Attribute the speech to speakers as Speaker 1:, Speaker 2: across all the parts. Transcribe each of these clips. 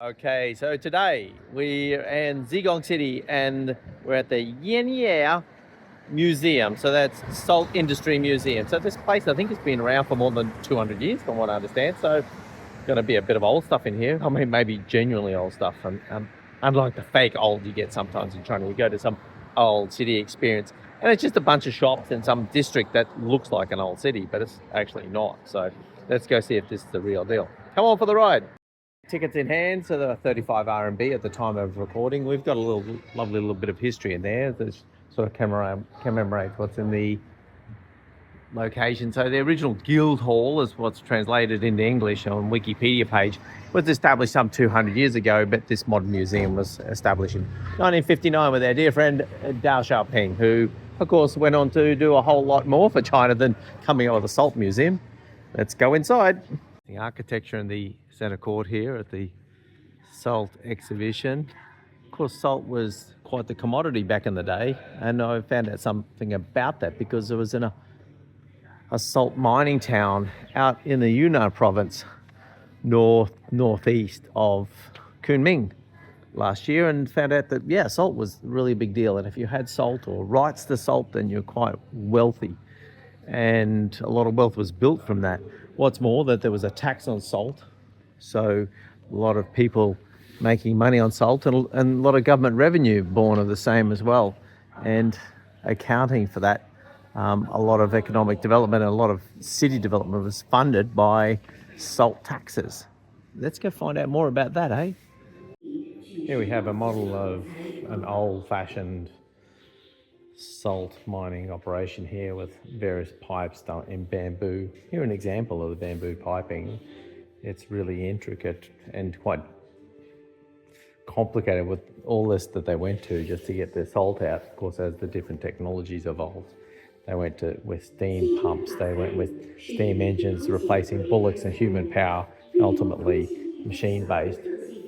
Speaker 1: Okay, so today we're in Zigong City and we're at the Yanye Museum. So that's Salt Industry Museum. So this place I think has been around for more than 200 years from what I understand. So going to be a bit of old stuff in here. I mean, maybe genuinely old stuff. And unlike the fake old you get sometimes in China, you go to some old city experience and it's just a bunch of shops in some district that looks like an old city, but it's actually not. So let's go see if this is the real deal. Come on for the ride. Tickets in hand, so they're 35 RMB at the time of recording. We've got a lovely little bit of history in there that sort of commemorates what's in the location. So the original guild hall is what's translated into English on Wikipedia page, was established some 200 years ago, but this modern museum was established in 1959 with our dear friend Dao Xiaoping, who of course went on to do a whole lot more for China than coming up with a salt museum. Let's go inside. The architecture in the centre court here at the salt exhibition. Of course, salt was quite the commodity back in the day, and I found out something about that because it was in a salt mining town out in the Yunnan Province, northeast of Kunming last year, and found out that salt was really a big deal, and if you had salt or rights to salt, then you're quite wealthy, and a lot of wealth was built from that. What's more, that there was a tax on salt, so a lot of people making money on salt and a lot of government revenue born of the same as well. And accounting for that, a lot of economic development and a lot of city development was funded by salt taxes. Let's go find out more about that, eh? Here we have a model of an old-fashioned salt mining operation here with various pipes done in bamboo. Here an example of the bamboo piping. It's really intricate and quite complicated with all this that they went to just to get their salt out. Of course, as the different technologies evolved, they went with steam pumps, they went with steam engines replacing bullocks and human power, and ultimately machine-based.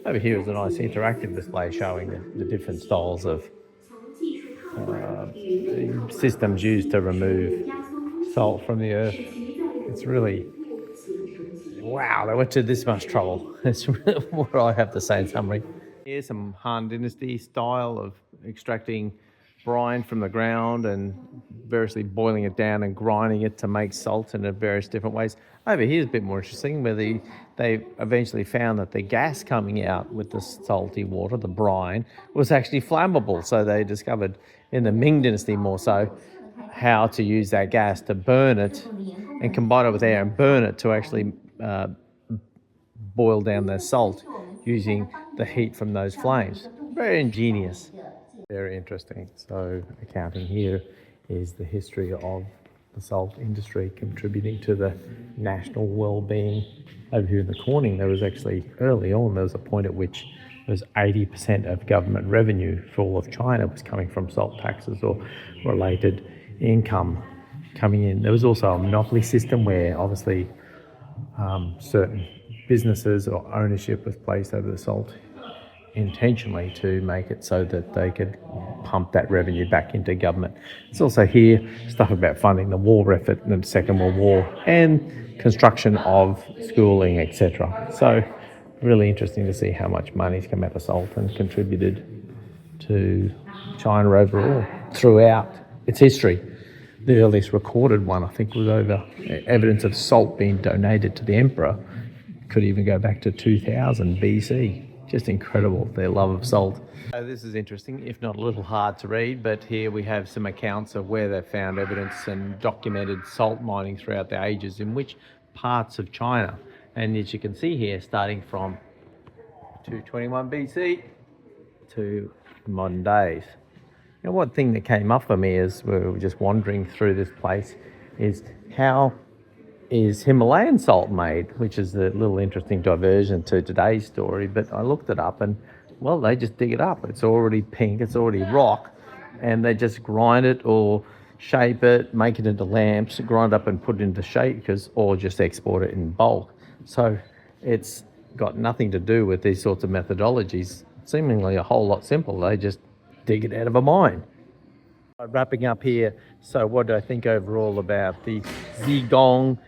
Speaker 1: Over here is a nice interactive display showing the different styles of systems used to remove salt from the earth. It's really, wow, they went to this much trouble. That's what I have to say in summary. Here's some Han Dynasty style of extracting brine from the ground and variously boiling it down and grinding it to make salt in various different ways. Over here is a bit more interesting, where they eventually found that the gas coming out with the salty water, the brine, was actually flammable. So they discovered in the Ming Dynasty more so how to use that gas to burn it and combine it with air and burn it to actually boil down their salt using the heat from those flames. Very ingenious. Very interesting. So accounting here is the history of the salt industry contributing to the national well-being. Over here in the Corning, there was actually, early on, there was a point at which there was 80% of government revenue for all of China was coming from salt taxes or related income coming in. There was also a monopoly system where obviously certain businesses or ownership was placed over the salt intentionally to make it so that they could pump that revenue back into government. It's also here stuff about funding the war effort in the Second World War and construction of schooling, etc. So really interesting to see how much money's come out of salt and contributed to China overall throughout its history. The earliest recorded one, I think, was over evidence of salt being donated to the emperor. Could even go back to 2000 BC. Just incredible, their love of salt. This is interesting, if not a little hard to read, but here we have some accounts of where they've found evidence and documented salt mining throughout the ages in which parts of China. And as you can see here, starting from 221 BC to modern days. You know, one thing that came up for me as we were just wandering through this place is how is Himalayan salt made, which is a little interesting diversion to today's story. But I looked it up and, well, they just dig it up. It's already pink, it's already rock, and they just grind it or shape it, make it into lamps, grind up and put it into shakers, or just export it in bulk. So it's got nothing to do with these sorts of methodologies. Seemingly a whole lot simple. They just dig it out of a mine. Wrapping up here, so what do I think overall about the Zigong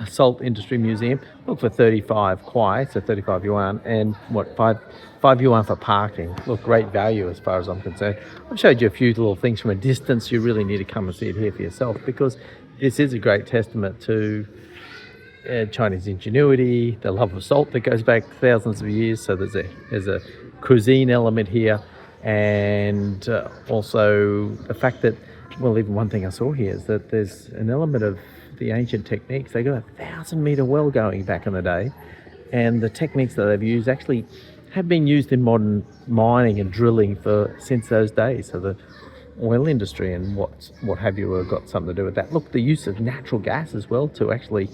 Speaker 1: Salt Industry Museum. Look for 35 kwai, so 35 yuan, and what, 5 yuan for parking. Look, great value as far as I'm concerned. I've showed you a few little things from a distance. You really need to come and see it here for yourself, because this is a great testament to Chinese ingenuity, the love of salt that goes back thousands of years. So there's a cuisine element here, and also the fact that, well, even one thing I saw here is that there's an element of the ancient techniques. They got a 1,000-meter well going back in the day, and the techniques that they've used actually have been used in modern mining and drilling since those days. So the oil industry and what have you have got something to do with that. Look, the use of natural gas as well to actually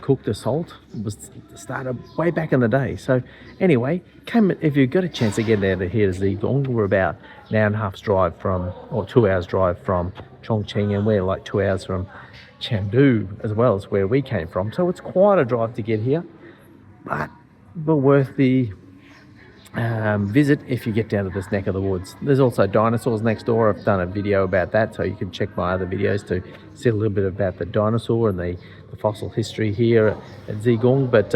Speaker 1: cook the salt was started way back in the day. So anyway, if you've got a chance to get down to here to Zigong, we're about an hour and a half's drive from, or 2 hours drive from Chongqing, and we're like 2 hours from Chengdu as well as where we came from. So it's quite a drive to get here, but worth the visit if you get down to this neck of the woods. There's also dinosaurs next door. I've done a video about that, so you can check my other videos to see a little bit about the dinosaur and the fossil history here at Zigong. But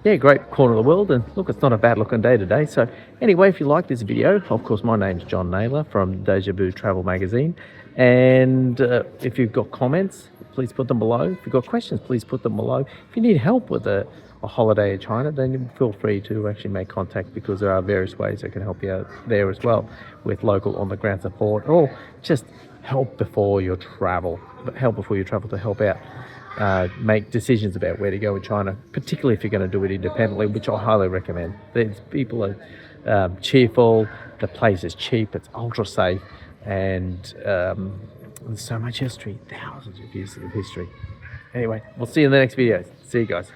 Speaker 1: yeah, great corner of the world, and look, it's not a bad looking day today. So anyway, if you like this video, of course, my name's John Naylor from Deja Vu Travel Magazine, and if you've got comments, please put them below. If you've got questions, please put them below. If you need help with a holiday in China, then feel free to actually make contact, because there are various ways I can help you out there as well, with local on the ground support, or just help before you travel to help out, make decisions about where to go in China, particularly if you're going to do it independently, which I highly recommend. People are cheerful, the place is cheap, it's ultra safe, and there's so much history, thousands of years of history. Anyway, we'll see you in the next video. See you guys.